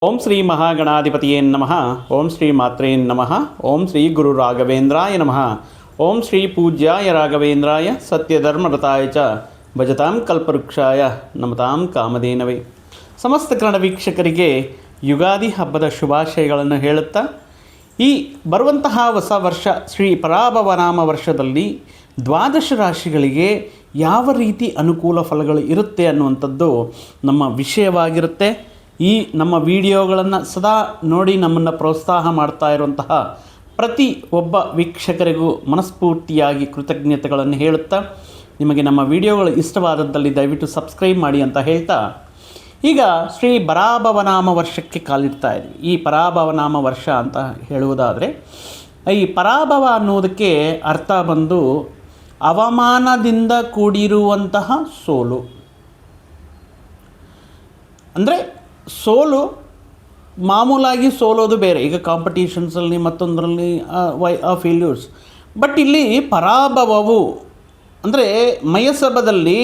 ಓಂ ಶ್ರೀ ಮಹಾಗಣಾಧಿಪತಿಯೇ ನಮಃ. ಓಂ ಶ್ರೀ ಮಾತ್ರೇ ನಮಃ. ಓಂ ಶ್ರೀ ಗುರು ರಾಘವೇಂದ್ರಾಯ ನಮಃ. ಓಂ ಶ್ರೀ ಪೂಜ್ಯಾಯ ರಾಘವೇಂದ್ರಾಯ ಸತ್ಯಧರ್ಮರತಾಯ ಚ ಭಜತಾಂ ಕಲ್ಪವೃಕ್ಷಾಯ ನಮತಾಂ ಕಾಮಧೇನವೇ. ಸಮಸ್ತ ಕನ್ನಡ ವೀಕ್ಷಕರಿಗೆ ಯುಗಾದಿ ಹಬ್ಬದ ಶುಭಾಶಯಗಳನ್ನು ಹೇಳುತ್ತಾ, ಈ ಬರುವಂತಹ ಹೊಸ ವರ್ಷ ಶ್ರೀ ಪರಾಭವನಾಮ ವರ್ಷದಲ್ಲಿ ದ್ವಾದಶ ರಾಶಿಗಳಿಗೆ ಯಾವ ರೀತಿ ಅನುಕೂಲ ಫಲಗಳು ಇರುತ್ತೆ ಅನ್ನುವಂಥದ್ದು ನಮ್ಮ ವಿಷಯವಾಗಿರುತ್ತೆ. ಈ ನಮ್ಮ ವಿಡಿಯೋಗಳನ್ನು ಸದಾ ನೋಡಿ ನಮ್ಮನ್ನು ಪ್ರೋತ್ಸಾಹ ಮಾಡ್ತಾ ಇರುವಂತಹ ಪ್ರತಿ ಒಬ್ಬ ವೀಕ್ಷಕರಿಗೂ ಮನಸ್ಫೂರ್ತಿಯಾಗಿ ಕೃತಜ್ಞತೆಗಳನ್ನು ಹೇಳುತ್ತಾ, ನಿಮಗೆ ನಮ್ಮ ವಿಡಿಯೋಗಳು ಇಷ್ಟವಾದದ್ದಲ್ಲಿ ದಯವಿಟ್ಟು ಸಬ್ಸ್ಕ್ರೈಬ್ ಮಾಡಿ ಅಂತ ಹೇಳ್ತಾ, ಈಗ ಶ್ರೀ ಪರಾಭವನಾಮ ವರ್ಷಕ್ಕೆ ಕಾಲಿಡ್ತಾ ಇದ್ವಿ. ಈ ಪರಾಭವನಾಮ ವರ್ಷ ಅಂತ ಹೇಳುವುದಾದರೆ, ಈ ಪರಾಭವ ಅನ್ನೋದಕ್ಕೆ ಅರ್ಥ ಬಂದು ಅವಮಾನದಿಂದ ಕೂಡಿರುವಂತಹ ಸೋಲು. ಅಂದರೆ ಸೋಲು ಮಾಮೂಲಾಗಿ ಸೋಲೋದು ಬೇರೆ, ಈಗ ಕಾಂಪಿಟೀಷನ್ಸಲ್ಲಿ ಮತ್ತೊಂದರಲ್ಲಿ ಫೇಲ್ಯೂರ್ಸ್. ಬಟ್ ಇಲ್ಲಿ ಪರಾಭವವು ಅಂದರೆ ಮಯಸಭದಲ್ಲಿ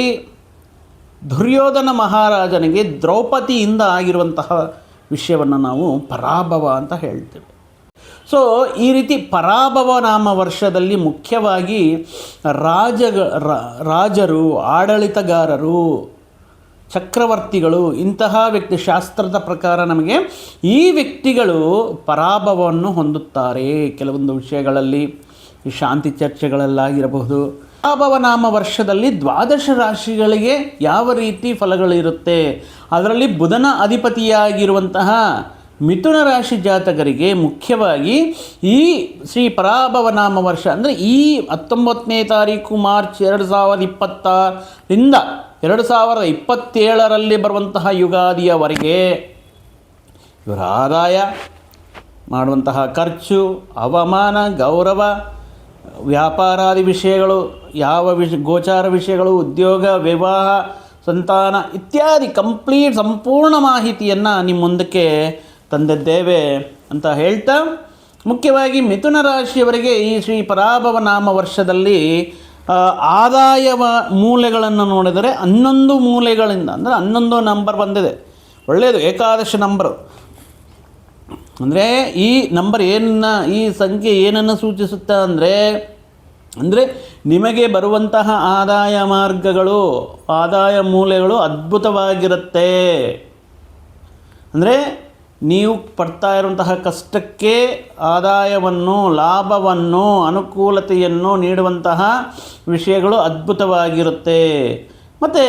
ದುರ್ಯೋಧನ ಮಹಾರಾಜನಿಗೆ ದ್ರೌಪದಿಯಿಂದ ಆಗಿರುವಂತಹ ವಿಷಯವನ್ನು ನಾವು ಪರಾಭವ ಅಂತ ಹೇಳ್ತೇವೆ. ಸೊ ಈ ರೀತಿ ಪರಾಭವ ನಾಮ ವರ್ಷದಲ್ಲಿ ಮುಖ್ಯವಾಗಿ ರಾಜರು, ಆಡಳಿತಗಾರರು, ಚಕ್ರವರ್ತಿಗಳು, ಇಂತಹ ವ್ಯಕ್ತಿ ಶಾಸ್ತ್ರದ ಪ್ರಕಾರ ನಮಗೆ ಈ ವ್ಯಕ್ತಿಗಳು ಪರಾಭವವನ್ನು ಹೊಂದುತ್ತಾರೆ. ಕೆಲವೊಂದು ವಿಷಯಗಳಲ್ಲಿ ಈ ಶಾಂತಿ ಚರ್ಚೆಗಳಲ್ಲಾಗಿರಬಹುದು. ಪರಾಭವನಾಮ ವರ್ಷದಲ್ಲಿ ದ್ವಾದಶ ರಾಶಿಗಳಿಗೆ ಯಾವ ರೀತಿ ಫಲಗಳಿರುತ್ತೆ, ಅದರಲ್ಲಿ ಬುಧನ ಅಧಿಪತಿಯಾಗಿರುವಂತಹ ಮಿಥುನ ರಾಶಿ ಜಾತಕರಿಗೆ ಮುಖ್ಯವಾಗಿ ಈ ಶ್ರೀ ಪರಾಭವನಾಮ ವರ್ಷ ಅಂದರೆ ಈ 19ನೇ ತಾರೀಕು ಮಾರ್ಚ್ 2026ರಿಂದ 2027ರಲ್ಲಿ ಬರುವಂತಹ ಯುಗಾದಿಯವರೆಗೆ ಇವರ ಆದಾಯ, ಮಾಡುವಂತಹ ಖರ್ಚು, ಅವಮಾನ, ಗೌರವ, ವ್ಯಾಪಾರಾದಿ ವಿಷಯಗಳು, ಗೋಚಾರ ವಿಷಯಗಳು, ಉದ್ಯೋಗ, ವಿವಾಹ, ಸಂತಾನ ಇತ್ಯಾದಿ ಸಂಪೂರ್ಣ ಮಾಹಿತಿಯನ್ನು ನಿಮ್ಮ ಮುಂದಕ್ಕೆ ತಂದಿದ್ದೇವೆ ಅಂತ ಹೇಳ್ತಾ, ಮುಖ್ಯವಾಗಿ ಮಿಥುನ ರಾಶಿಯವರಿಗೆ ಈ ಶ್ರೀ ಪರಾಭವನಾಮ ವರ್ಷದಲ್ಲಿ ಆದಾಯ ಮೂಲೆಗಳನ್ನು ನೋಡಿದರೆ 11 ಮೂಲೆಗಳಿಂದ, ಅಂದರೆ 11 ನಂಬರ್ ಬಂದಿದೆ. ಒಳ್ಳೆಯದು, ಏಕಾದಶ ನಂಬರು. ಅಂದರೆ ಈ ನಂಬರ್ ಈ ಸಂಖ್ಯೆ ಏನನ್ನು ಸೂಚಿಸುತ್ತಾ ಅಂದರೆ ನಿಮಗೆ ಬರುವಂತಹ ಆದಾಯ ಮಾರ್ಗಗಳು, ಆದಾಯ ಮೂಲೆಗಳು ಅದ್ಭುತವಾಗಿರುತ್ತೆ. ಅಂದರೆ ನೀವು ಪಡ್ತಾ ಇರುವಂತಹ ಕಷ್ಟಕ್ಕೆ ಆದಾಯವನ್ನು, ಲಾಭವನ್ನು, ಅನುಕೂಲತೆಯನ್ನು ನೀಡುವಂತಹ ವಿಷಯಗಳು ಅದ್ಭುತವಾಗಿರುತ್ತೆ. ಮತ್ತು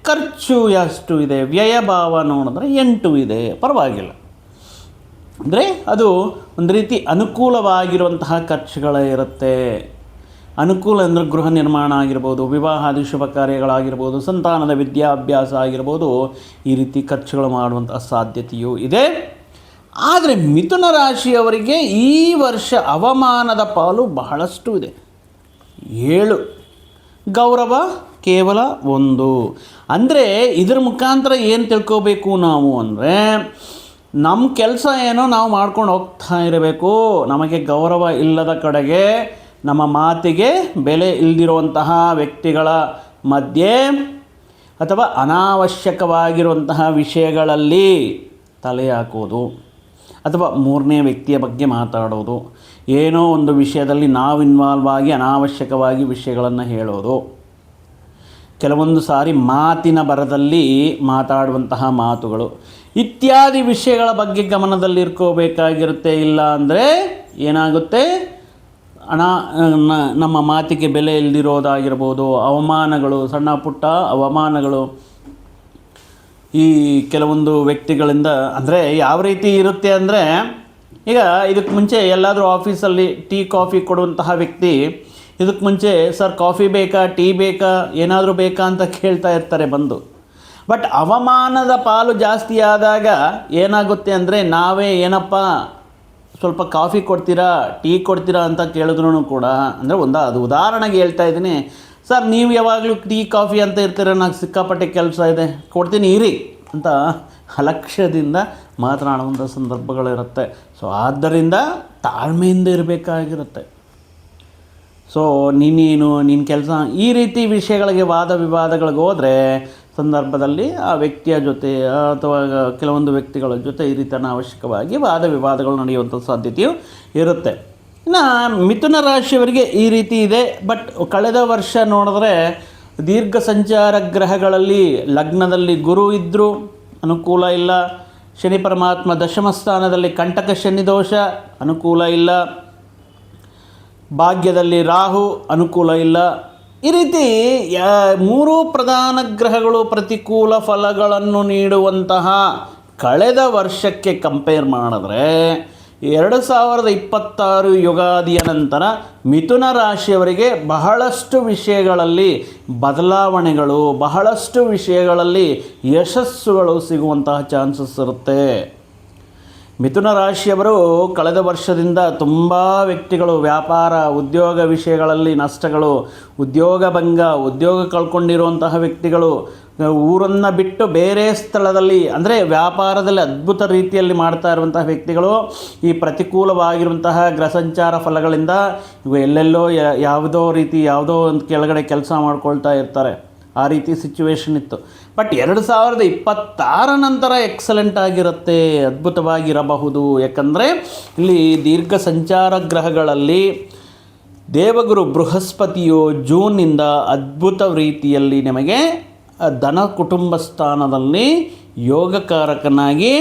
ಖರ್ಚು ಎಷ್ಟು ಇದೆ, ವ್ಯಯಭಾವ ನೋಡಿದ್ರೆ 8 ಇದೆ, ಪರವಾಗಿಲ್ಲ. ಅಂದರೆ ಅದು ಒಂದು ರೀತಿ ಅನುಕೂಲವಾಗಿರುವಂತಹ ಖರ್ಚುಗಳಿರುತ್ತೆ. ಅನುಕೂಲ ಅಂದರೆ ಗೃಹ ನಿರ್ಮಾಣ ಆಗಿರ್ಬೋದು, ವಿವಾಹಾದಿ ಶುಭ ಕಾರ್ಯಗಳಾಗಿರ್ಬೋದು, ಸಂತಾನದ ವಿದ್ಯಾಭ್ಯಾಸ ಆಗಿರ್ಬೋದು, ಈ ರೀತಿ ಖರ್ಚುಗಳು ಮಾಡುವಂತಹ ಸಾಧ್ಯತೆಯೂ ಇದೆ. ಆದರೆ ಮಿಥುನ ರಾಶಿಯವರಿಗೆ ಈ ವರ್ಷ ಅವಮಾನದ ಪಾಲು ಬಹಳಷ್ಟು ಇದೆ, 7. ಗೌರವ ಕೇವಲ 1. ಅಂದರೆ ಇದರ ಮುಖಾಂತರ ಏನು ತಿಳ್ಕೋಬೇಕು ನಾವು ಅಂದರೆ, ನಮ್ಮ ಕೆಲಸ ಏನೋ ನಾವು ಮಾಡ್ಕೊಂಡು ಹೋಗ್ತಾ ಇರಬೇಕು. ನಮಗೆ ಗೌರವ ಇಲ್ಲದ ಕಡೆಗೆ, ನಮ್ಮ ಮಾತಿಗೆ ಬೆಲೆ ಇಲ್ಲದಿರುವಂತಹ ವ್ಯಕ್ತಿಗಳ ಮಧ್ಯೆ ಅಥವಾ ಅನಾವಶ್ಯಕವಾಗಿರುವಂತಹ ವಿಷಯಗಳಲ್ಲಿ ತಲೆ ಹಾಕೋದು, ಅಥವಾ 3ನೇ ವ್ಯಕ್ತಿಯ ಬಗ್ಗೆ ಮಾತಾಡೋದು, ಏನೋ ಒಂದು ವಿಷಯದಲ್ಲಿ ನಾವು ಇನ್ವಾಲ್ವ್ ಆಗಿ ಅನಾವಶ್ಯಕವಾಗಿ ವಿಷಯಗಳನ್ನು ಹೇಳೋದು, ಕೆಲವೊಂದು ಸಾರಿ ಮಾತಿನ ಬರದಲ್ಲಿ ಮಾತಾಡುವಂತಹ ಮಾತುಗಳು ಇತ್ಯಾದಿ ವಿಷಯಗಳ ಬಗ್ಗೆ ಗಮನದಲ್ಲಿರ್ಕೋಬೇಕಾಗಿರುತ್ತೆ. ಇಲ್ಲ ಅಂದರೆ ಏನಾಗುತ್ತೆ, ನಮ್ಮ ಮಾತಿಗೆ ಬೆಲೆ ಇಲ್ಲದಿರೋದಾಗಿರ್ಬೋದು, ಅವಮಾನಗಳು, ಸಣ್ಣ ಪುಟ್ಟ ಅವಮಾನಗಳು ಈ ಕೆಲವೊಂದು ವ್ಯಕ್ತಿಗಳಿಂದ. ಅಂದರೆ ಯಾವ ರೀತಿ ಇರುತ್ತೆ ಅಂದರೆ, ಈಗ ಇದಕ್ಕೆ ಮುಂಚೆ ಎಲ್ಲಾದರೂ ಆಫೀಸಲ್ಲಿ ಟೀ ಕಾಫಿ ಕೊಡುವಂತಹ ವ್ಯಕ್ತಿ ಇದಕ್ಕೆ ಮುಂಚೆ ಸರ್ ಕಾಫಿ ಬೇಕಾ, ಟೀ ಬೇಕಾ, ಏನಾದರೂ ಬೇಕಾ ಅಂತ ಕೇಳ್ತಾ ಇರ್ತಾರೆ ಬಂದು. ಬಟ್ ಅವಮಾನದ ಪಾಲು ಜಾಸ್ತಿ ಆದಾಗ ಏನಾಗುತ್ತೆ ಅಂದರೆ, ನಾವೇ ಏನಪ್ಪ ಸ್ವಲ್ಪ ಕಾಫಿ ಕೊಡ್ತೀರಾ, ಟೀ ಕೊಡ್ತೀರಾ ಅಂತ ಕೇಳಿದ್ರೂ ಕೂಡ, ಅಂದರೆ ಅದು ಉದಾಹರಣೆಗೆ ಹೇಳ್ತಾ ಇದ್ದೀನಿ, ಸರ್ ನೀವು ಯಾವಾಗಲೂ ಟೀ ಕಾಫಿ ಅಂತ ಇರ್ತೀರ, ನನಗೆ ಸಿಕ್ಕಾಪಟ್ಟೆ ಕೆಲಸ ಇದೆ, ಕೊಡ್ತೀನಿ ಇರಿ ಅಂತ ಅಲಕ್ಷ್ಯದಿಂದ ಮಾತನಾಡುವಂಥ ಸಂದರ್ಭಗಳಿರುತ್ತೆ. ಸೊ ಆದ್ದರಿಂದ ತಾಳ್ಮೆಯಿಂದ ಇರಬೇಕಾಗಿರುತ್ತೆ. ಸೊ ನಿನ್ನ ಕೆಲಸ ಈ ರೀತಿ ವಿಷಯಗಳಿಗೆ ವಾದ ವಿವಾದಗಳಿಗೆ ಹೋದರೆ ಸಂದರ್ಭದಲ್ಲಿ ಆ ವ್ಯಕ್ತಿಯ ಜೊತೆ ಅಥವಾ ಕೆಲವೊಂದು ವ್ಯಕ್ತಿಗಳ ಜೊತೆ ಈ ರೀತಿಯ ಅವಶ್ಯಕವಾಗಿ ವಾದ ವಿವಾದಗಳು ನಡೆಯುವಂಥ ಸಾಧ್ಯತೆಯು ಇರುತ್ತೆ. ಇನ್ನು ಮಿಥುನ ರಾಶಿಯವರಿಗೆ ಈ ರೀತಿ ಇದೆ. ಬಟ್ ಕಳೆದ ವರ್ಷ ನೋಡಿದ್ರೆ ದೀರ್ಘ ಸಂಚಾರ ಗ್ರಹಗಳಲ್ಲಿ ಲಗ್ನದಲ್ಲಿ ಗುರು ಇದ್ದರೂ ಅನುಕೂಲ ಇಲ್ಲ, ಶನಿ ಪರಮಾತ್ಮ ದಶಮ ಸ್ಥಾನದಲ್ಲಿ ಕಂಟಕ ಶನಿ ದೋಷ ಅನುಕೂಲ ಇಲ್ಲ, ಭಾಗ್ಯದಲ್ಲಿ ರಾಹು ಅನುಕೂಲ ಇಲ್ಲ. ಈ ರೀತಿ ಮೂರೂ ಪ್ರಧಾನ ಗ್ರಹಗಳು ಪ್ರತಿಕೂಲ ಫಲಗಳನ್ನು ನೀಡುವಂತಹ ಕಳೆದ ವರ್ಷಕ್ಕೆ ಕಂಪೇರ್ ಮಾಡಿದ್ರೆ 2026 ಯುಗಾದಿಯ ನಂತರ ಮಿಥುನ ರಾಶಿಯವರಿಗೆ ಬಹಳಷ್ಟು ವಿಷಯಗಳಲ್ಲಿ ಬದಲಾವಣೆಗಳು, ಬಹಳಷ್ಟು ವಿಷಯಗಳಲ್ಲಿ ಯಶಸ್ಸುಗಳು ಸಿಗುವಂತಹ ಚಾನ್ಸಸ್ ಇರುತ್ತೆ. ಮಿಥುನ ರಾಶಿಯವರು ಕಳೆದ ವರ್ಷದಿಂದ ತುಂಬ ವ್ಯಕ್ತಿಗಳು ವ್ಯಾಪಾರ ಉದ್ಯೋಗ ವಿಷಯಗಳಲ್ಲಿ ನಷ್ಟಗಳು, ಉದ್ಯೋಗ ಭಂಗ, ಉದ್ಯೋಗ ಕಳ್ಕೊಂಡಿರುವಂತಹ ವ್ಯಕ್ತಿಗಳು, ಊರನ್ನು ಬಿಟ್ಟು ಬೇರೆ ಸ್ಥಳದಲ್ಲಿ ಅಂದರೆ ವ್ಯಾಪಾರದಲ್ಲಿ ಅದ್ಭುತ ರೀತಿಯಲ್ಲಿ ಮಾಡ್ತಾ ಇರುವಂತಹ ವ್ಯಕ್ತಿಗಳು ಈ ಪ್ರತಿಕೂಲವಾಗಿರುವಂತಹ ಗ್ರಹಸಂಚಾರ ಫಲಗಳಿಂದ ಇವು ಎಲ್ಲೆಲ್ಲೋ ಯಾವುದೋ ಒಂದು ಕೆಳಗಡೆ ಕೆಲಸ ಮಾಡ್ಕೊಳ್ತಾ ಇರ್ತಾರೆ. ಆ ರೀತಿ ಸಿಚುವೇಶನ್ ಇತ್ತು. ಬಟ್ 2026 ನಂತರ ಎಕ್ಸಲೆಂಟ್ ಆಗಿರುತ್ತೆ, ಅದ್ಭುತವಾಗಿರಬಹುದು. ಯಾಕಂದರೆ ಇಲ್ಲಿ ದೀರ್ಘ ಸಂಚಾರ ಗ್ರಹಗಳಲ್ಲಿ ದೇವಗುರು ಬೃಹಸ್ಪತಿಯು ಜೂನ್ನಿಂದ ಅದ್ಭುತ ರೀತಿಯಲ್ಲಿ ನಿಮಗೆ ಧನ ಕುಟುಂಬ ಸ್ಥಾನದಲ್ಲಿ ಯೋಗಕಾರಕನಾಗಿ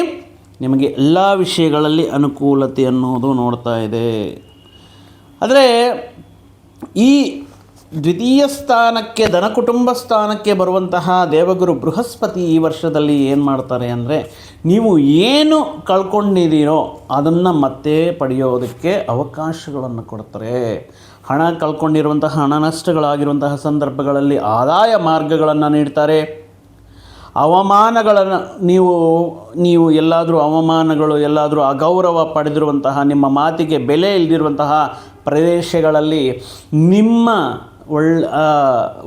ನಿಮಗೆ ಎಲ್ಲ ವಿಷಯಗಳಲ್ಲಿ ಅನುಕೂಲತೆ ಅನ್ನೋದು ನೋಡ್ತಾ ಇದೆ. ಆದರೆ ಈ ದ್ವಿತೀಯ ಸ್ಥಾನಕ್ಕೆ ಧನ ಕುಟುಂಬ ಸ್ಥಾನಕ್ಕೆ ಬರುವಂತಹ ದೇವಗುರು ಬೃಹಸ್ಪತಿ ಈ ವರ್ಷದಲ್ಲಿ ಏನು ಮಾಡ್ತಾರೆ ಅಂದರೆ, ನೀವು ಏನು ಕಳ್ಕೊಂಡಿದ್ದೀರೋ ಅದನ್ನು ಮತ್ತೆ ಪಡೆಯೋದಕ್ಕೆ ಅವಕಾಶಗಳನ್ನು ಕೊಡ್ತಾರೆ. ಹಣ ಕಳ್ಕೊಂಡಿರುವಂತಹ ಹಣ ನಷ್ಟಗಳಾಗಿರುವಂತಹ ಸಂದರ್ಭಗಳಲ್ಲಿ ಆದಾಯ ಮಾರ್ಗಗಳನ್ನು ನೀಡ್ತಾರೆ. ಅವಮಾನಗಳನ್ನು ನೀವು ಎಲ್ಲಾದರೂ ಅವಮಾನಗಳು, ಎಲ್ಲಾದರೂ ಅಗೌರವ ಪಡೆದಿರುವಂತಹ, ನಿಮ್ಮ ಮಾತಿಗೆ ಬೆಲೆ ಇಲ್ಲದಿರುವಂತಹ ಪ್ರದೇಶಗಳಲ್ಲಿ ನಿಮ್ಮ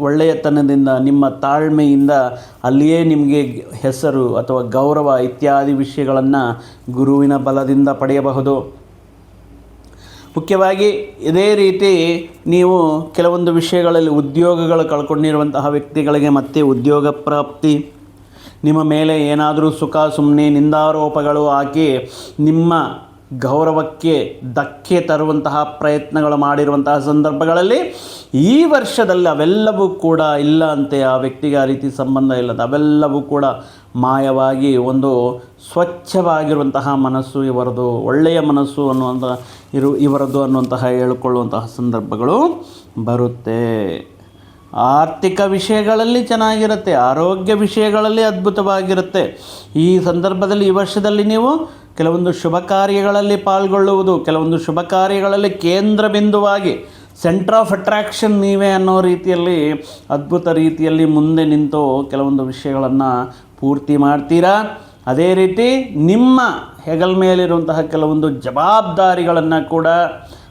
ಒಳ್ಳೆಯತನದಿಂದ, ನಿಮ್ಮ ತಾಳ್ಮೆಯಿಂದ ಅಲ್ಲಿಯೇ ನಿಮಗೆ ಹೆಸರು ಅಥವಾ ಗೌರವ ಇತ್ಯಾದಿ ವಿಷಯಗಳನ್ನು ಗುರುವಿನ ಬಲದಿಂದ ಪಡೆಯಬಹುದು. ಮುಖ್ಯವಾಗಿ ಇದೇ ರೀತಿ ನೀವು ಕೆಲವೊಂದು ವಿಷಯಗಳಲ್ಲಿ ಉದ್ಯೋಗಗಳು ಕಳ್ಕೊಂಡಿರುವಂತಹ ವ್ಯಕ್ತಿಗಳಿಗೆ ಮತ್ತೆ ಉದ್ಯೋಗ ಪ್ರಾಪ್ತಿ, ನಿಮ್ಮ ಮೇಲೆ ಏನಾದರೂ ಸುಮ್ಮನೆ ನಿಂದಾರೋಪಗಳು ಹಾಕಿ ನಿಮ್ಮ ಗೌರವಕ್ಕೆ ಧಕ್ಕೆ ತರುವಂತಹ ಪ್ರಯತ್ನಗಳು ಮಾಡಿರುವಂತಹ ಸಂದರ್ಭಗಳಲ್ಲಿ ಈ ವರ್ಷದಲ್ಲಿ ಅವೆಲ್ಲವೂ ಕೂಡ ಇಲ್ಲ ಅಂತೆ. ಆ ವ್ಯಕ್ತಿಗೆ ಆ ರೀತಿ ಸಂಬಂಧ ಇಲ್ಲದ ಅವೆಲ್ಲವೂ ಕೂಡ ಮಾಯವಾಗಿ ಒಂದು ಸ್ವಚ್ಛವಾಗಿರುವಂತಹ ಮನಸ್ಸು ಇವರದು, ಒಳ್ಳೆಯ ಮನಸ್ಸು ಅನ್ನುವಂಥ ಇವರದ್ದು ಅನ್ನುವಂತಹ ಹೇಳಿಕೊಳ್ಳುವಂತಹ ಸಂದರ್ಭಗಳು ಬರುತ್ತೆ. ಆರ್ಥಿಕ ವಿಷಯಗಳಲ್ಲಿ ಚೆನ್ನಾಗಿರುತ್ತೆ, ಆರೋಗ್ಯ ವಿಷಯಗಳಲ್ಲಿ ಅದ್ಭುತವಾಗಿರುತ್ತೆ. ಈ ಸಂದರ್ಭದಲ್ಲಿ ಈ ವರ್ಷದಲ್ಲಿ ನೀವು ಕೆಲವೊಂದು ಶುಭ ಕಾರ್ಯಗಳಲ್ಲಿ ಪಾಲ್ಗೊಳ್ಳುವುದು, ಕೆಲವೊಂದು ಶುಭ ಕಾರ್ಯಗಳಲ್ಲಿ ಕೇಂದ್ರ ಬಿಂದುವಾಗಿ ಸೆಂಟರ್ ಆಫ್ ಅಟ್ರಾಕ್ಷನ್ ನೀವೇ ಅನ್ನೋ ರೀತಿಯಲ್ಲಿ ಅದ್ಭುತ ರೀತಿಯಲ್ಲಿ ಮುಂದೆ ನಿಂತು ಕೆಲವೊಂದು ವಿಷಯಗಳನ್ನು ಪೂರ್ತಿ ಮಾಡ್ತೀರಾ. ಅದೇ ರೀತಿ ನಿಮ್ಮ ಹೆಗಲ ಮೇಲಿರುವಂತಹ ಕೆಲವೊಂದು ಜವಾಬ್ದಾರಿಗಳನ್ನು ಕೂಡ,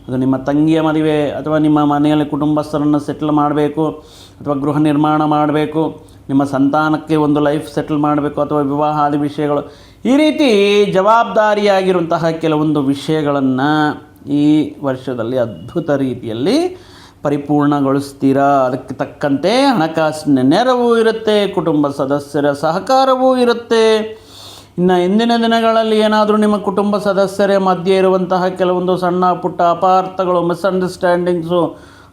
ಅದು ನಿಮ್ಮ ತಂಗಿಯ ಮದುವೆ ಅಥವಾ ನಿಮ್ಮ ಮನೆಯಲ್ಲಿ ಕುಟುಂಬಸ್ಥರನ್ನು ಸೆಟ್ಲ್ ಮಾಡಬೇಕು ಅಥವಾ ಗೃಹ ನಿರ್ಮಾಣ ಮಾಡಬೇಕು, ನಿಮ್ಮ ಸಂತಾನಕ್ಕೆ ಒಂದು ಲೈಫ್ ಸೆಟ್ಲ್ ಮಾಡಬೇಕು ಅಥವಾ ವಿವಾಹಾದಿ ವಿಷಯಗಳು, ಈ ರೀತಿ ಜವಾಬ್ದಾರಿಯಾಗಿರುವಂತಹ ಕೆಲವೊಂದು ವಿಷಯಗಳನ್ನು ಈ ವರ್ಷದಲ್ಲಿ ಅದ್ಭುತ ರೀತಿಯಲ್ಲಿ ಪರಿಪೂರ್ಣಗೊಳಿಸ್ತೀರಾ. ಅದಕ್ಕೆ ತಕ್ಕಂತೆ ಹಣಕಾಸಿನ ನೆರವು ಇರುತ್ತೆ, ಕುಟುಂಬ ಸದಸ್ಯರ ಸಹಕಾರವೂ ಇರುತ್ತೆ. ಇನ್ನು ಇಂದಿನ ದಿನಗಳಲ್ಲಿ ಏನಾದರೂ ನಿಮ್ಮ ಕುಟುಂಬ ಸದಸ್ಯರ ಮಧ್ಯೆ ಇರುವಂತಹ ಕೆಲವೊಂದು ಸಣ್ಣ ಪುಟ್ಟ ಅಪಾರ್ಥಗಳು, ಮಿಸ್ಅಂಡರ್ಸ್ಟ್ಯಾಂಡಿಂಗ್ಸು,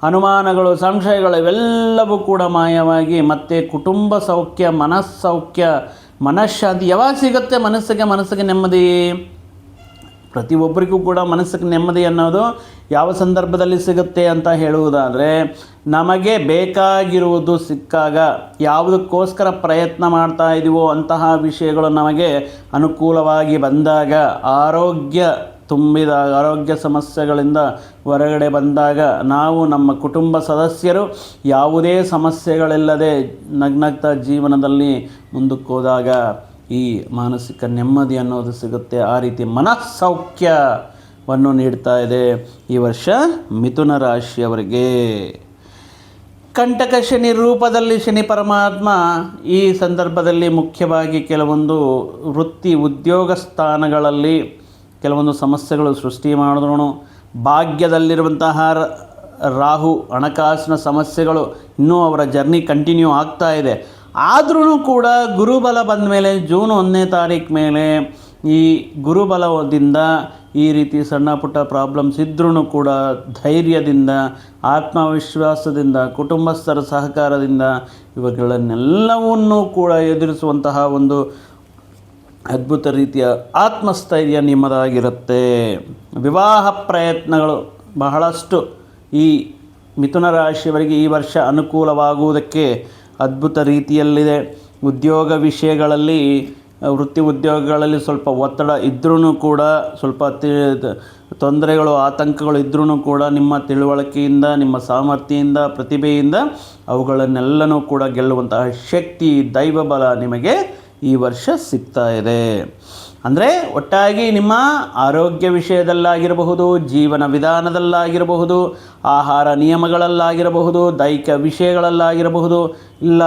ಅನುಮಾನಗಳು, ಸಂಶಯಗಳು ಇವೆಲ್ಲವೂ ಕೂಡ ಮಾಯವಾಗಿ ಮತ್ತೆ ಕುಟುಂಬ ಸೌಖ್ಯ, ಮನಸ್ಸೌಖ್ಯ, ಮನಃಶಾಂತಿ ಯಾವಾಗ ಸಿಗುತ್ತೆ? ಮನಸ್ಸಿಗೆ ನೆಮ್ಮದಿ. ಪ್ರತಿಯೊಬ್ಬರಿಗೂ ಕೂಡ ಮನಸ್ಸಿಗೆ ನೆಮ್ಮದಿ ಅನ್ನೋದು ಯಾವ ಸಂದರ್ಭದಲ್ಲಿ ಸಿಗುತ್ತೆ ಅಂತ ಹೇಳುವುದಾದರೆ, ನಮಗೆ ಬೇಕಾಗಿರುವುದು ಸಿಕ್ಕಾಗ, ಯಾವುದಕ್ಕೋಸ್ಕರ ಪ್ರಯತ್ನ ಮಾಡ್ತಾ ಇದ್ದೀವೋ ಅಂತಹ ವಿಷಯಗಳು ನಮಗೆ ಅನುಕೂಲವಾಗಿ ಬಂದಾಗ, ಆರೋಗ್ಯ ಸಮಸ್ಯೆಗಳಿಂದ ಹೊರಗಡೆ ಬಂದಾಗ, ನಾವು ನಮ್ಮ ಕುಟುಂಬ ಸದಸ್ಯರು ಯಾವುದೇ ಸಮಸ್ಯೆಗಳಿಲ್ಲದೆ ನಗ್ನಗ್ತಾ ಜೀವನದಲ್ಲಿ ಮುಂದಕ್ಕೆ ಹೋದಾಗ ಈ ಮಾನಸಿಕ ನೆಮ್ಮದಿ ಅನ್ನೋದು ಸಿಗುತ್ತೆ. ಆ ರೀತಿ ಮನಃಸೌಖ್ಯವನ್ನು ನೀಡ್ತಾ ಇದೆ ಈ ವರ್ಷ ಮಿಥುನ ರಾಶಿಯವರಿಗೆ. ಕಂಟಕ ಶನಿ ರೂಪದಲ್ಲಿ ಶನಿ ಪರಮಾತ್ಮ ಈ ಸಂದರ್ಭದಲ್ಲಿ ಮುಖ್ಯವಾಗಿ ಕೆಲವೊಂದು ವೃತ್ತಿ ಉದ್ಯೋಗ ಸ್ಥಾನಗಳಲ್ಲಿ ಕೆಲವೊಂದು ಸಮಸ್ಯೆಗಳು ಸೃಷ್ಟಿ ಮಾಡಿದ್ರು. ಭಾಗ್ಯದಲ್ಲಿರುವಂತಹ ರಾಹು ಹಣಕಾಸಿನ ಸಮಸ್ಯೆಗಳು ಇನ್ನೂ ಅವರ ಜರ್ನಿ ಕಂಟಿನ್ಯೂ ಆಗ್ತಾ ಇದೆ. ಆದ್ರೂ ಕೂಡ ಗುರುಬಲ ಬಂದ ಮೇಲೆ ಜೂನ್ 1ನೇ ತಾರೀಕು ಮೇಲೆ ಈ ಗುರುಬಲದಿಂದ ಈ ರೀತಿ ಸಣ್ಣ ಪುಟ್ಟ ಪ್ರಾಬ್ಲಮ್ಸ್ ಇದ್ರೂ ಕೂಡ ಧೈರ್ಯದಿಂದ, ಆತ್ಮವಿಶ್ವಾಸದಿಂದ, ಕುಟುಂಬಸ್ಥರ ಸಹಕಾರದಿಂದ ಇವುಗಳನ್ನೆಲ್ಲವನ್ನೂ ಕೂಡ ಎದುರಿಸುವಂತಹ ಒಂದು ಅದ್ಭುತ ರೀತಿಯ ಆತ್ಮಸ್ಥೈರ್ಯ ನಿಮ್ಮದಾಗಿರುತ್ತೆ. ವಿವಾಹ ಪ್ರಯತ್ನಗಳು ಬಹಳಷ್ಟು ಈ ಮಿಥುನ ರಾಶಿಯವರಿಗೆ ಈ ವರ್ಷ ಅನುಕೂಲವಾಗುವುದಕ್ಕೆ ಅದ್ಭುತ ರೀತಿಯಲ್ಲಿದೆ. ಉದ್ಯೋಗ ವಿಷಯಗಳಲ್ಲಿ, ವೃತ್ತಿ ಉದ್ಯೋಗಗಳಲ್ಲಿ ಸ್ವಲ್ಪ ಒತ್ತಡ ಇದ್ರೂ ಕೂಡ, ಸ್ವಲ್ಪ ತೊಂದರೆಗಳು, ಆತಂಕಗಳು ಇದ್ರೂ ಕೂಡ ನಿಮ್ಮ ತಿಳುವಳಿಕೆಯಿಂದ, ನಿಮ್ಮ ಸಾಮರ್ಥ್ಯದಿಂದ, ಪ್ರತಿಭೆಯಿಂದ ಅವುಗಳನ್ನೆಲ್ಲನೂ ಕೂಡ ಗೆಲ್ಲುವಂತಹ ಶಕ್ತಿ, ದೈವಬಲ ನಿಮಗೆ ಈ ವರ್ಷ ಸಿಗ್ತಾ ಇದೆ. ಅಂದರೆ ಒಟ್ಟಾಗಿ ನಿಮ್ಮ ಆರೋಗ್ಯ ವಿಷಯದಲ್ಲಾಗಿರಬಹುದು, ಜೀವನ ವಿಧಾನದಲ್ಲಾಗಿರಬಹುದು, ಆಹಾರ ನಿಯಮಗಳಲ್ಲಾಗಿರಬಹುದು, ದೈಹಿಕ ವಿಷಯಗಳಲ್ಲಾಗಿರಬಹುದು, ಇಲ್ಲ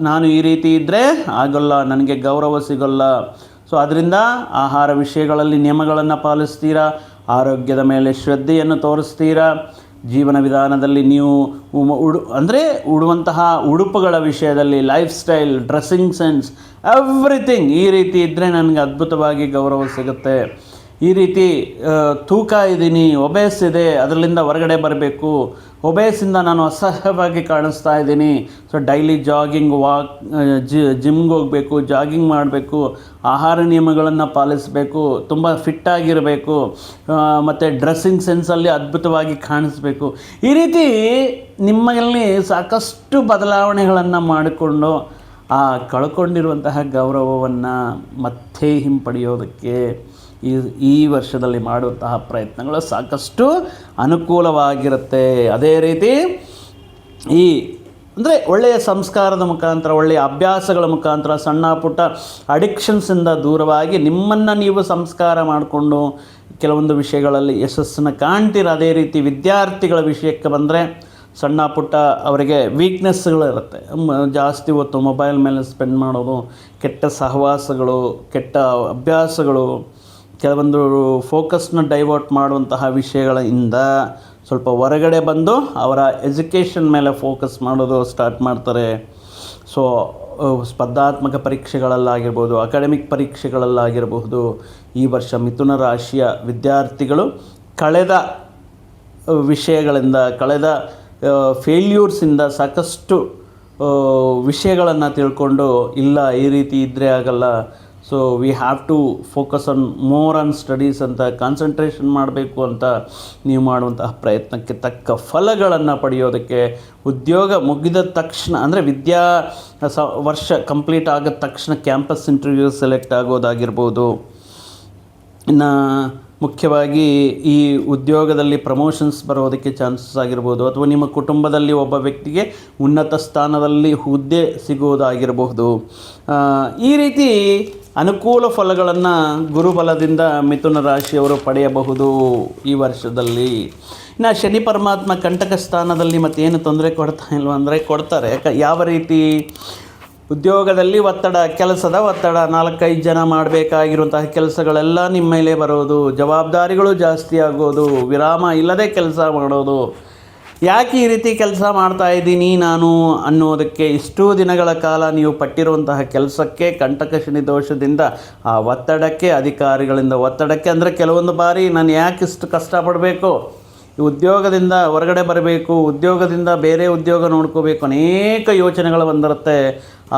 ನಾನು ಈ ರೀತಿ ಇದ್ದರೆ ಆಗೋಲ್ಲ, ನನಗೆ ಗೌರವ ಸಿಗೋಲ್ಲ, ಸೊ ಅದರಿಂದ ಆಹಾರ ವಿಷಯಗಳಲ್ಲಿ ನಿಯಮಗಳನ್ನು ಪಾಲಿಸ್ತೀರಾ, ಆರೋಗ್ಯದ ಮೇಲೆ ಶ್ರದ್ಧೆಯನ್ನು ತೋರಿಸ್ತೀರಾ, ಜೀವನ ವಿಧಾನದಲ್ಲಿ ನೀವು ಉಡುವಂತಹ ಉಡುಪುಗಳ ವಿಷಯದಲ್ಲಿ, life style, dressing sense, everything ಈ ರೀತಿ ಇದ್ದರೆ ನನಗೆ ಅದ್ಭುತವಾಗಿ ಗೌರವ ಸಿಗುತ್ತೆ. ಈ ರೀತಿ ತೂಕ ಇದ್ದೀನಿ, ಒಬೇಸ್ ಇದೆ, ಅದರಿಂದ ಹೊರಗಡೆ ಬರಬೇಕು, ಒಬೇಸಿಂದ ನಾನು ಅಸಹ್ಯವಾಗಿ ಕಾಣಿಸ್ತಾ ಇದ್ದೀನಿ, ಸೊ ಡೈಲಿ ಜಾಗಿಂಗ್, ಜಿಮ್ಗೆ ಹೋಗಬೇಕು, ಜಾಗಿಂಗ್ ಮಾಡಬೇಕು, ಆಹಾರ ನಿಯಮಗಳನ್ನು ಪಾಲಿಸಬೇಕು, ತುಂಬ ಫಿಟ್ಟಾಗಿರಬೇಕು, ಮತ್ತು ಡ್ರೆಸ್ಸಿಂಗ್ ಸೆನ್ಸಲ್ಲಿ ಅದ್ಭುತವಾಗಿ ಕಾಣಿಸ್ಬೇಕು. ಈ ರೀತಿ ನಿಮ್ಮಲ್ಲಿ ಸಾಕಷ್ಟು ಬದಲಾವಣೆಗಳನ್ನು ಮಾಡಿಕೊಂಡು ಕಳ್ಕೊಂಡಿರುವಂತಹ ಗೌರವವನ್ನು ಮತ್ತೆ ಹಿಂಪಡೆಯೋದಕ್ಕೆ ಈ ವರ್ಷದಲ್ಲಿ ಮಾಡುವಂತಹ ಪ್ರಯತ್ನಗಳು ಸಾಕಷ್ಟು ಅನುಕೂಲವಾಗಿರುತ್ತೆ. ಅದೇ ರೀತಿ ಅಂದರೆ ಒಳ್ಳೆಯ ಸಂಸ್ಕಾರದ ಮುಖಾಂತರ, ಒಳ್ಳೆಯ ಅಭ್ಯಾಸಗಳ ಮುಖಾಂತರ, ಸಣ್ಣ ಪುಟ್ಟ ಅಡಿಕ್ಷನ್ಸಿಂದ ದೂರವಾಗಿ ನಿಮ್ಮನ್ನು ನೀವು ಸಂಸ್ಕಾರ ಮಾಡಿಕೊಂಡು ಕೆಲವೊಂದು ವಿಷಯಗಳಲ್ಲಿ ಯಶಸ್ಸನ್ನು ಕಾಣ್ತೀರ. ಅದೇ ರೀತಿ ವಿದ್ಯಾರ್ಥಿಗಳ ವಿಷಯಕ್ಕೆ ಬಂದರೆ ಸಣ್ಣ ಪುಟ್ಟ ಅವರಿಗೆ ವೀಕ್ನೆಸ್ಗಳಿರುತ್ತೆ. ಜಾಸ್ತಿ ಹೊತ್ತು ಮೊಬೈಲ್ ಮೇಲೆ ಸ್ಪೆಂಡ್ ಮಾಡೋದು, ಕೆಟ್ಟ ಸಹವಾಸಗಳು, ಕೆಟ್ಟ ಅಭ್ಯಾಸಗಳು, ಕೆಲವೊಂದು ಫೋಕಸ್ನ ಡೈವರ್ಟ್ ಮಾಡುವಂತಹ ವಿಷಯಗಳಿಂದ ಸ್ವಲ್ಪ ಹೊರಗಡೆ ಬಂದು ಅವರ ಎಜುಕೇಷನ್ ಮೇಲೆ ಫೋಕಸ್ ಮಾಡೋದು ಸ್ಟಾರ್ಟ್ ಮಾಡ್ತಾರೆ. ಸೊ ಸ್ಪರ್ಧಾತ್ಮಕ ಪರೀಕ್ಷೆಗಳಲ್ಲಾಗಿರ್ಬೋದು, ಅಕಾಡೆಮಿಕ್ ಪರೀಕ್ಷೆಗಳಲ್ಲಾಗಿರಬಹುದು, ಈ ವರ್ಷ ಮಿಥುನ ರಾಶಿಯ ವಿದ್ಯಾರ್ಥಿಗಳು ಕಳೆದ ವಿಷಯಗಳಿಂದ, ಕಳೆದ ಫೇಲ್ಯೂರ್ಸಿಂದ ಸಾಕಷ್ಟು ವಿಷಯಗಳನ್ನು ತಿಳ್ಕೊಂಡು, ಇಲ್ಲ ಈ ರೀತಿ ಇದ್ದರೆ ಆಗಲ್ಲ, so we have to focus more on studies ಅಂತ ಕಾನ್ಸಂಟ್ರೇಷನ್ ಮಾಡಬೇಕು ಅಂತ ನೀವು ಮಾಡುವಂತಹ ಪ್ರಯತ್ನಕ್ಕೆ ತಕ್ಕ ಫಲಗಳನ್ನು ಪಡೆಯೋದಕ್ಕೆ, ಉದ್ಯೋಗ ಮುಗಿದ ತಕ್ಷಣ ಅಂದರೆ ವರ್ಷ ಕಂಪ್ಲೀಟ್ ಆಗಿದ ತಕ್ಷಣ ಕ್ಯಾಂಪಸ್ ಇಂಟರ್ವ್ಯೂ ಸೆಲೆಕ್ಟ್ ಆಗೋದಾಗಿರ್ಬೋದು. ಇನ್ನು ಮುಖ್ಯವಾಗಿ ಈ ಉದ್ಯೋಗದಲ್ಲಿ ಪ್ರಮೋಷನ್ಸ್ ಬರೋದಕ್ಕೆ ಚಾನ್ಸಸ್ ಆಗಿರ್ಬೋದು, ಅಥವಾ ನಿಮ್ಮ ಕುಟುಂಬದಲ್ಲಿ ಒಬ್ಬ ವ್ಯಕ್ತಿಗೆ ಉನ್ನತ ಸ್ಥಾನದಲ್ಲಿ ಹುದ್ದೆ ಸಿಗುವುದಾಗಿರಬಹುದು. ಈ ರೀತಿ ಅನುಕೂಲ ಫಲಗಳನ್ನು ಗುರುಬಲದಿಂದ ಮಿಥುನ ರಾಶಿಯವರು ಪಡೆಯಬಹುದು ಈ ವರ್ಷದಲ್ಲಿ. ಇನ್ನು ಶನಿ ಪರಮಾತ್ಮ ಕಂಟಕ ಸ್ಥಾನದಲ್ಲಿ ಮತ್ತೇನು ತೊಂದರೆ ಕೊಡ್ತಾ ಇಲ್ವ ಅಂದರೆ ಕೊಡ್ತಾರೆ. ಯಾವ ರೀತಿ? ಉದ್ಯೋಗದಲ್ಲಿ ಒತ್ತಡ, ಕೆಲಸದ ಒತ್ತಡ, 4-5 ಜನ ಮಾಡಬೇಕಾಗಿರುವಂತಹ ಕೆಲಸಗಳೆಲ್ಲ ನಿಮ್ಮ ಮೇಲೆ ಬರೋದು, ಜವಾಬ್ದಾರಿಗಳು ಜಾಸ್ತಿ ಆಗೋದು, ವಿರಾಮ ಇಲ್ಲದೆ ಕೆಲಸ ಮಾಡೋದು. ಯಾಕೆ ಈ ರೀತಿ ಕೆಲಸ ಮಾಡ್ತಾಯಿದ್ದೀನಿ ನಾನು ಅನ್ನೋದಕ್ಕೆ, ಇಷ್ಟೂ ದಿನಗಳ ಕಾಲ ನೀವು ಪಟ್ಟಿರುವಂತಹ ಕೆಲಸಕ್ಕೆ ಕಂಟಕ ಶನಿ ದೋಷದಿಂದ ಆ ಒತ್ತಡಕ್ಕೆ, ಅಧಿಕಾರಿಗಳಿಂದ ಒತ್ತಡಕ್ಕೆ, ಅಂದರೆ ಕೆಲವೊಂದು ಬಾರಿ ನಾನು ಯಾಕೆ ಇಷ್ಟು ಕಷ್ಟಪಡಬೇಕು, ಉದ್ಯೋಗದಿಂದ ಹೊರಗಡೆ ಬರಬೇಕು, ಉದ್ಯೋಗದಿಂದ ಬೇರೆ ಉದ್ಯೋಗ ನೋಡ್ಕೋಬೇಕು, ಅನೇಕ ಯೋಚನೆಗಳು ಬಂದಿರುತ್ತೆ.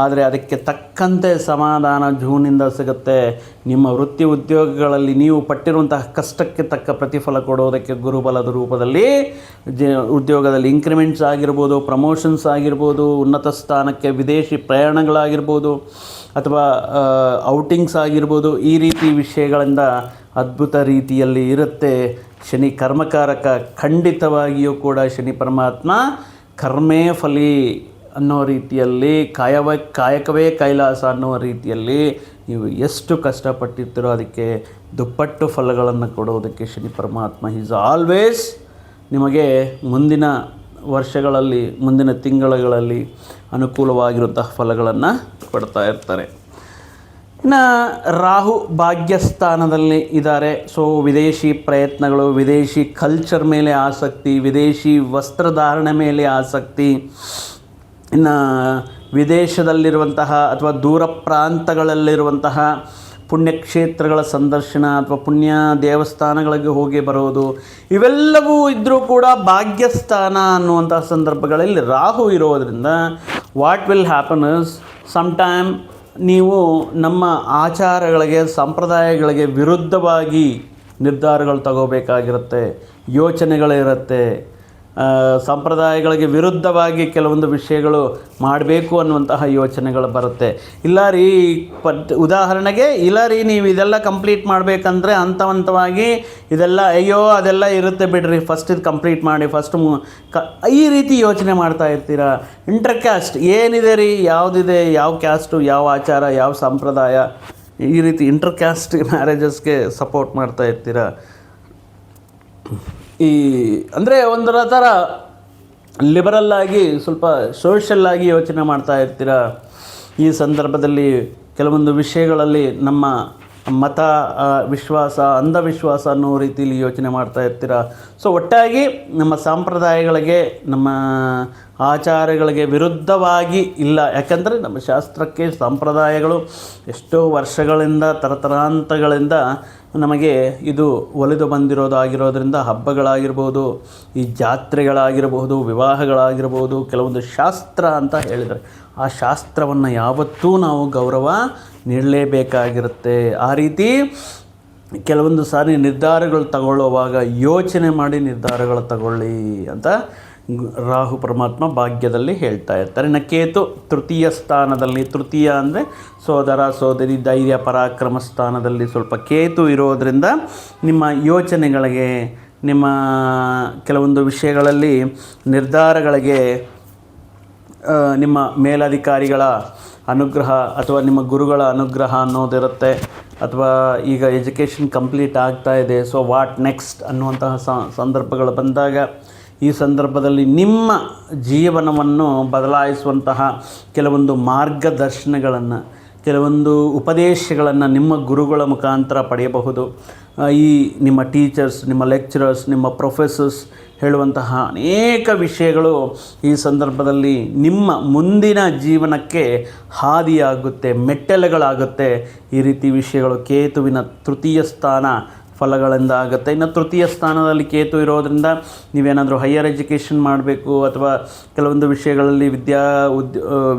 ಆದರೆ ಅದಕ್ಕೆ ತಕ್ಕಂತೆ ಸಮಾಧಾನ ಜೂನಿಂದ ಸಿಗುತ್ತೆ. ನಿಮ್ಮ ವೃತ್ತಿ ಉದ್ಯೋಗಗಳಲ್ಲಿ ನೀವು ಪಟ್ಟಿರುವಂತಹ ಕಷ್ಟಕ್ಕೆ ತಕ್ಕ ಪ್ರತಿಫಲ ಕೊಡೋದಕ್ಕೆ ಗುರುಬಲದ ರೂಪದಲ್ಲಿ ಉದ್ಯೋಗದಲ್ಲಿ ಇನ್ಕ್ರಿಮೆಂಟ್ಸ್ ಆಗಿರ್ಬೋದು, ಪ್ರಮೋಷನ್ಸ್ ಆಗಿರ್ಬೋದು, ಉನ್ನತ ಸ್ಥಾನಕ್ಕೆ ವಿದೇಶಿ ಪ್ರಯಾಣಗಳಾಗಿರ್ಬೋದು, ಅಥವಾ ಔಟಿಂಗ್ಸ್ ಆಗಿರ್ಬೋದು, ಈ ರೀತಿ ವಿಷಯಗಳಿಂದ ಅದ್ಭುತ ರೀತಿಯಲ್ಲಿ ಇರುತ್ತೆ. ಶನಿ ಕರ್ಮಕಾರಕ, ಖಂಡಿತವಾಗಿಯೂ ಕೂಡ ಶನಿ ಪರಮಾತ್ಮ ಕರ್ಮೇ ಫಲಿ ಅನ್ನೋ ರೀತಿಯಲ್ಲಿ, ಕಾಯಕವೇ ಕೈಲಾಸ ಅನ್ನೋ ರೀತಿಯಲ್ಲಿ ನೀವು ಎಷ್ಟು ಕಷ್ಟಪಟ್ಟಿರ್ತೀರೋ ಅದಕ್ಕೆ ದುಪ್ಪಟ್ಟು ಫಲಗಳನ್ನು ಕೊಡೋದಕ್ಕೆ ಶನಿ ಪರಮಾತ್ಮ ಈಸ್ ಆಲ್ವೇಸ್ ನಿಮಗೆ ಮುಂದಿನ ವರ್ಷಗಳಲ್ಲಿ, ಮುಂದಿನ ತಿಂಗಳುಗಳಲ್ಲಿ ಅನುಕೂಲವಾಗಿರುವಂತಹ ಫಲಗಳನ್ನು ಕೊಡ್ತಾ ಇರ್ತಾರೆ. ಇನ್ನು ರಾಹು ಭಾಗ್ಯಸ್ಥಾನದಲ್ಲಿ ಇದ್ದಾರೆ. ಸೊ ವಿದೇಶಿ ಪ್ರಯತ್ನಗಳು, ವಿದೇಶಿ ಕಲ್ಚರ್ ಮೇಲೆ ಆಸಕ್ತಿ, ವಿದೇಶಿ ವಸ್ತ್ರಧಾರಣೆ ಮೇಲೆ ಆಸಕ್ತಿ, ಇನ್ನು ವಿದೇಶದಲ್ಲಿರುವಂತಹ ಅಥವಾ ದೂರ ಪ್ರಾಂತಗಳಲ್ಲಿರುವಂತಹ ಪುಣ್ಯಕ್ಷೇತ್ರಗಳ ಸಂದರ್ಶನ ಅಥವಾ ಪುಣ್ಯ ದೇವಸ್ಥಾನಗಳಿಗೆ ಹೋಗಿ ಬರೋದು, ಇವೆಲ್ಲವೂ ಇದ್ದರೂ ಕೂಡ ಭಾಗ್ಯಸ್ಥಾನ ಅನ್ನುವಂತಹ ಸಂದರ್ಭಗಳಲ್ಲಿ ರಾಹು ಇರೋದರಿಂದ what will happen is sometime ನೀವು ನಮ್ಮ ಆಚಾರಗಳಿಗೆ ಸಂಪ್ರದಾಯಗಳಿಗೆ ವಿರುದ್ಧವಾಗಿ ನಿರ್ಧಾರಗಳು ತಗೋಬೇಕಾಗಿರುತ್ತೆ, ಯೋಚನೆಗಳಿರುತ್ತೆ. ಸಂಪ್ರದಾಯಗಳಿಗೆ ವಿರುದ್ಧವಾಗಿ ಕೆಲವೊಂದು ವಿಷಯಗಳು ಮಾಡಬೇಕು ಅನ್ನುವಂತಹ ಯೋಚನೆಗಳು ಬರುತ್ತೆ. ಇಲ್ಲ ರೀ, ಉದಾಹರಣೆಗೆ ಇಲ್ಲ ರೀ, ನೀವು ಇದೆಲ್ಲ ಕಂಪ್ಲೀಟ್ ಮಾಡಬೇಕಂದ್ರೆ ಹಂತವಾಗಿ ಇದೆಲ್ಲ ಅಯ್ಯೋ ಅದೆಲ್ಲ ಇರುತ್ತೆ ಬಿಡ್ರಿ, ಫಸ್ಟ್ ಇದು ಕಂಪ್ಲೀಟ್ ಮಾಡಿ, ಫಸ್ಟ್ ಈ ರೀತಿ ಯೋಚನೆ ಮಾಡ್ತಾ ಇರ್ತೀರ. ಇಂಟರ್ ಕ್ಯಾಸ್ಟ್ ಏನಿದೆ ರೀ, ಯಾವುದಿದೆ, ಯಾವ ಕ್ಯಾಸ್ಟು, ಯಾವ ಆಚಾರ, ಯಾವ ಸಂಪ್ರದಾಯ, ಈ ರೀತಿ ಇಂಟರ್ ಕ್ಯಾಸ್ಟ್ ಮ್ಯಾರೇಜಸ್ಗೆ ಸಪೋರ್ಟ್ ಮಾಡ್ತಾ ಇರ್ತೀರ. ಈ ಅಂದರೆ ಒಂದರ ಥರ ಲಿಬರಲ್ಲಾಗಿ ಸ್ವಲ್ಪ ಸೋಷಲ್ಲಾಗಿ ಯೋಚನೆ ಮಾಡ್ತಾ ಇರ್ತೀರ. ಈ ಸಂದರ್ಭದಲ್ಲಿ ಕೆಲವೊಂದು ವಿಷಯಗಳಲ್ಲಿ ನಮ್ಮ ಮತ, ವಿಶ್ವಾಸ, ಅಂಧವಿಶ್ವಾಸ ಅನ್ನೋ ರೀತಿಯಲ್ಲಿ ಯೋಚನೆ ಮಾಡ್ತಾ ಇರ್ತೀರ. ಸೊ ಒಟ್ಟಾಗಿ ನಮ್ಮ ಸಂಪ್ರದಾಯಗಳಿಗೆ, ನಮ್ಮ ಆಚಾರಗಳಿಗೆ ವಿರುದ್ಧವಾಗಿ ಇಲ್ಲ. ಯಾಕಂದರೆ ನಮ್ಮ ಶಾಸ್ತ್ರಕ್ಕೆ ಸಂಪ್ರದಾಯಗಳು ಎಷ್ಟೋ ವರ್ಷಗಳಿಂದ ತರತರಾಂತಗಳಿಂದ ನಮಗೆ ಇದು ಒಲಿದು ಬಂದಿರೋದಾಗಿರೋದ್ರಿಂದ ಹಬ್ಬಗಳಾಗಿರ್ಬೋದು, ಈ ಜಾತ್ರೆಗಳಾಗಿರಬಹುದು, ವಿವಾಹಗಳಾಗಿರ್ಬೋದು, ಕೆಲವೊಂದು ಶಾಸ್ತ್ರ ಅಂತ ಹೇಳಿದರೆ ಆ ಶಾಸ್ತ್ರವನ್ನು ಯಾವತ್ತೂ ನಾವು ಗೌರವ ನೀಡಲೇಬೇಕಾಗಿರುತ್ತೆ. ಆ ರೀತಿ ಕೆಲವೊಂದು ಸಾರಿ ನಿರ್ಧಾರಗಳು ತಗೊಳ್ಳುವಾಗ ಯೋಚನೆ ಮಾಡಿ ನಿರ್ಧಾರಗಳು ತಗೊಳ್ಳಿ ಅಂತ ರಾಹು ಪರಮಾತ್ಮ ಭಾಗ್ಯದಲ್ಲಿ ಹೇಳ್ತಾ ಇರ್ತಾರೆ. ಇನ್ನು ಕೇತು ತೃತೀಯ ಸ್ಥಾನದಲ್ಲಿ, ತೃತೀಯ ಅಂದರೆ ಸೋದರ ಸೋದರಿ, ಧೈರ್ಯ, ಪರಾಕ್ರಮ ಸ್ಥಾನದಲ್ಲಿ ಸ್ವಲ್ಪ ಕೇತು ಇರೋದರಿಂದ ನಿಮ್ಮ ಯೋಚನೆಗಳಿಗೆ, ನಿಮ್ಮ ಕೆಲವೊಂದು ವಿಷಯಗಳಲ್ಲಿ ನಿರ್ಧಾರಗಳಿಗೆ ನಿಮ್ಮ ಮೇಲಧಿಕಾರಿಗಳ ಅನುಗ್ರಹ ಅಥವಾ ನಿಮ್ಮ ಗುರುಗಳ ಅನುಗ್ರಹ ಅನ್ನೋದಿರುತ್ತೆ. ಅಥವಾ ಈಗ ಎಜುಕೇಷನ್ ಕಂಪ್ಲೀಟ್ ಆಗ್ತಾ ಇದೆ, ಸೊ ವಾಟ್ ನೆಕ್ಸ್ಟ್ ಅನ್ನುವಂತಹ ಸಂದರ್ಭಗಳು ಬಂದಾಗ ಈ ಸಂದರ್ಭದಲ್ಲಿ ನಿಮ್ಮ ಜೀವನವನ್ನು ಬದಲಾಯಿಸುವಂತಹ ಕೆಲವೊಂದು ಮಾರ್ಗದರ್ಶನಗಳನ್ನು, ಕೆಲವೊಂದು ಉಪದೇಶಗಳನ್ನು ನಿಮ್ಮ ಗುರುಗಳ ಮುಖಾಂತರ ಪಡೆಯಬಹುದು. ಈ ನಿಮ್ಮ ಟೀಚರ್ಸ್, ನಿಮ್ಮ ಲೆಕ್ಚರರ್ಸ್, ನಿಮ್ಮ ಪ್ರೊಫೆಸರ್ಸ್ ಹೇಳುವಂತಹ ಅನೇಕ ವಿಷಯಗಳು ಈ ಸಂದರ್ಭದಲ್ಲಿ ನಿಮ್ಮ ಮುಂದಿನ ಜೀವನಕ್ಕೆ ಹಾದಿಯಾಗುತ್ತೆ, ಮೆಟ್ಟಲುಗಳಾಗುತ್ತೆ. ಈ ರೀತಿ ವಿಷಯಗಳು ಕೇತುವಿನ ತೃತೀಯ ಸ್ಥಾನ ಫಲಗಳಿಂದ ಆಗುತ್ತೆ. ಇನ್ನು ತೃತೀಯ ಸ್ಥಾನದಲ್ಲಿ ಕೇತು ಇರೋದರಿಂದ ನೀವೇನಾದರೂ ಹೈಯರ್ ಎಜುಕೇಷನ್ ಮಾಡಬೇಕು ಅಥವಾ ಕೆಲವೊಂದು ವಿಷಯಗಳಲ್ಲಿ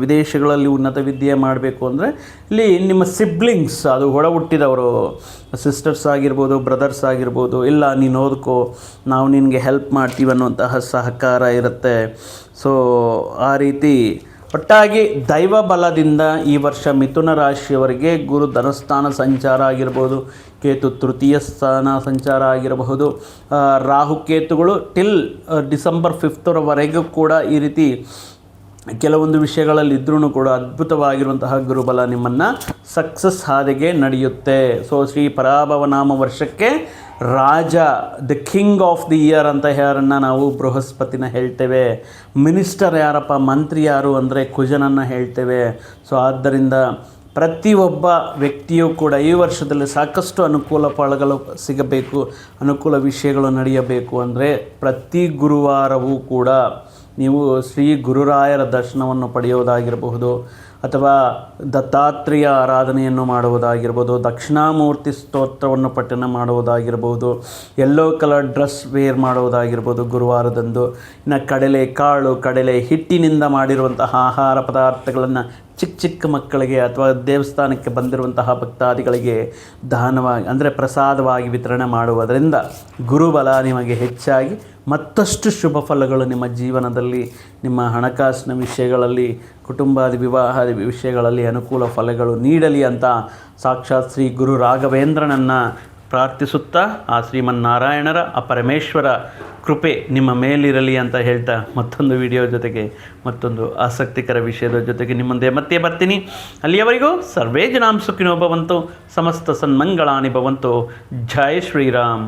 ವಿದೇಶಗಳಲ್ಲಿ ಉನ್ನತ ವಿದ್ಯೆ ಮಾಡಬೇಕು ಅಂದರೆ ಇಲ್ಲಿ ನಿಮ್ಮ ಸಿಬ್ಲಿಂಗ್ಸ್, ಅದು ಒಡ ಹುಟ್ಟಿದವರು, ಸಿಸ್ಟರ್ಸ್ ಆಗಿರ್ಬೋದು, ಬ್ರದರ್ಸ್ ಆಗಿರ್ಬೋದು, ಇಲ್ಲ ನೀನು ಓದ್ಕೋ, ನಾವು ನಿನಗೆ ಹೆಲ್ಪ್ ಮಾಡ್ತೀವಿ ಅನ್ನುವಂತಹ ಸಹಕಾರ ಇರುತ್ತೆ. ಸೊ ಆ ರೀತಿ ಒಟ್ಟಾಗಿ ದೈವ ಬಲದಿಂದ ಈ ವರ್ಷ ಮಿಥುನ ರಾಶಿಯವರಿಗೆ ಗುರು ಧನಸ್ಥಾನ ಸಂಚಾರ ಆಗಿರ್ಬೋದು, ಕೇತು ತೃತೀಯ ಸ್ಥಾನ ಸಂಚಾರ ಆಗಿರಬಹುದು, ರಾಹುಕೇತುಗಳು ಟಿಲ್ ಡಿಸೆಂಬರ್ 5 ಕೂಡ ಈ ರೀತಿ ಕೆಲವೊಂದು ವಿಷಯಗಳಲ್ಲಿ ಇದ್ರೂ ಕೂಡ ಅದ್ಭುತವಾಗಿರುವಂತಹ ಗುರುಬಲ ನಿಮ್ಮನ್ನು ಸಕ್ಸಸ್ ಹಾದಿಗೆ ನಡೆಯುತ್ತೆ. ಸೊ ಶ್ರೀ ಪರಾಭವನಾಮ ವರ್ಷಕ್ಕೆ ರಾಜ, the king of the year ಅಂತ ಯಾರನ್ನು ನಾವು ಬೃಹಸ್ಪತಿನ ಹೇಳ್ತೇವೆ. ಮಿನಿಸ್ಟರ್ ಯಾರಪ್ಪ, ಮಂತ್ರಿ ಯಾರು ಅಂದರೆ ಕುಜನನ್ನು ಹೇಳ್ತೇವೆ. ಸೊ ಆದ್ದರಿಂದ ಪ್ರತಿಯೊಬ್ಬ ವ್ಯಕ್ತಿಯೂ ಕೂಡ ಈ ವರ್ಷದಲ್ಲಿ ಸಾಕಷ್ಟು ಅನುಕೂಲ ಫಲಗಳು ಸಿಗಬೇಕು, ಅನುಕೂಲ ವಿಷಯಗಳು ನಡೆಯಬೇಕು ಅಂದರೆ ಪ್ರತಿ ಗುರುವಾರವೂ ಕೂಡ ನೀವು ಶ್ರೀ ಗುರುರಾಯರ ದರ್ಶನವನ್ನು ಪಡೆಯೋದಾಗಿರಬಹುದು, ಅಥವಾ ದತ್ತಾತ್ರೇಯ ಆರಾಧನೆಯನ್ನು ಮಾಡುವುದಾಗಿರ್ಬೋದು, ದಕ್ಷಿಣಾಮೂರ್ತಿ ಸ್ತೋತ್ರವನ್ನು ಪಠಣ ಮಾಡುವುದಾಗಿರ್ಬೋದು, ಯೆಲ್ಲೋ ಕಲರ್ ಡ್ರೆಸ್ ವೇರ್ ಮಾಡುವುದಾಗಿರ್ಬೋದು ಗುರುವಾರದಂದು. ಇನ್ನು ಕಡಲೆ ಕಾಳು, ಕಡಲೆ ಹಿಟ್ಟಿನಿಂದ ಮಾಡಿರುವಂತಹ ಆಹಾರ ಪದಾರ್ಥಗಳನ್ನು ಚಿಕ್ಕ ಚಿಕ್ಕ ಮಕ್ಕಳಿಗೆ ಅಥವಾ ದೇವಸ್ಥಾನಕ್ಕೆ ಬಂದಿರುವಂತಹ ಭಕ್ತಾದಿಗಳಿಗೆ ದಾನವಾಗಿ ಅಂದರೆ ಪ್ರಸಾದವಾಗಿ ವಿತರಣೆ ಮಾಡುವುದರಿಂದ ಗುರುಬಲ ನಿಮಗೆ ಹೆಚ್ಚಾಗಿ ಮತ್ತಷ್ಟು ಶುಭ ಫಲಗಳು ನಿಮ್ಮ ಜೀವನದಲ್ಲಿ, ನಿಮ್ಮ ಹಣಕಾಸಿನ ವಿಷಯಗಳಲ್ಲಿ, ಕುಟುಂಬಾದಿ ವಿವಾಹಾದಿ ವಿಷಯಗಳಲ್ಲಿ ಅನುಕೂಲ ಫಲಗಳು ನೀಡಲಿ ಅಂತ ಸಾಕ್ಷಾತ್ ಶ್ರೀ ಗುರು ರಾಘವೇಂದ್ರನನ್ನು ಪ್ರಾರ್ಥಿಸುತ್ತಾ ಆ ಶ್ರೀಮನ್ನಾರಾಯಣರ ಆ ಪರಮೇಶ್ವರ ಕೃಪೆ ನಿಮ್ಮ ಮೇಲಿರಲಿ ಅಂತ ಹೇಳ್ತಾ ಮತ್ತೊಂದು ವಿಡಿಯೋ ಜೊತೆಗೆ ಮತ್ತೊಂದು ಆಸಕ್ತಿಕರ ವಿಷಯದ ಜೊತೆಗೆ ನಿಮ್ಮ ಮುಂದೆ ಮತ್ತೆ ಬರ್ತೀನಿ. ಅಲ್ಲಿಯವರೆಗೂ ಸರ್ವೇ ಜನಾಂ ಸುಖಿನೋ ಭವಂತು, ಸಮಸ್ತ ಸನ್ಮಂಗಳಾನಿ ಭವಂತು. ಜೈ ಶ್ರೀರಾಮ್.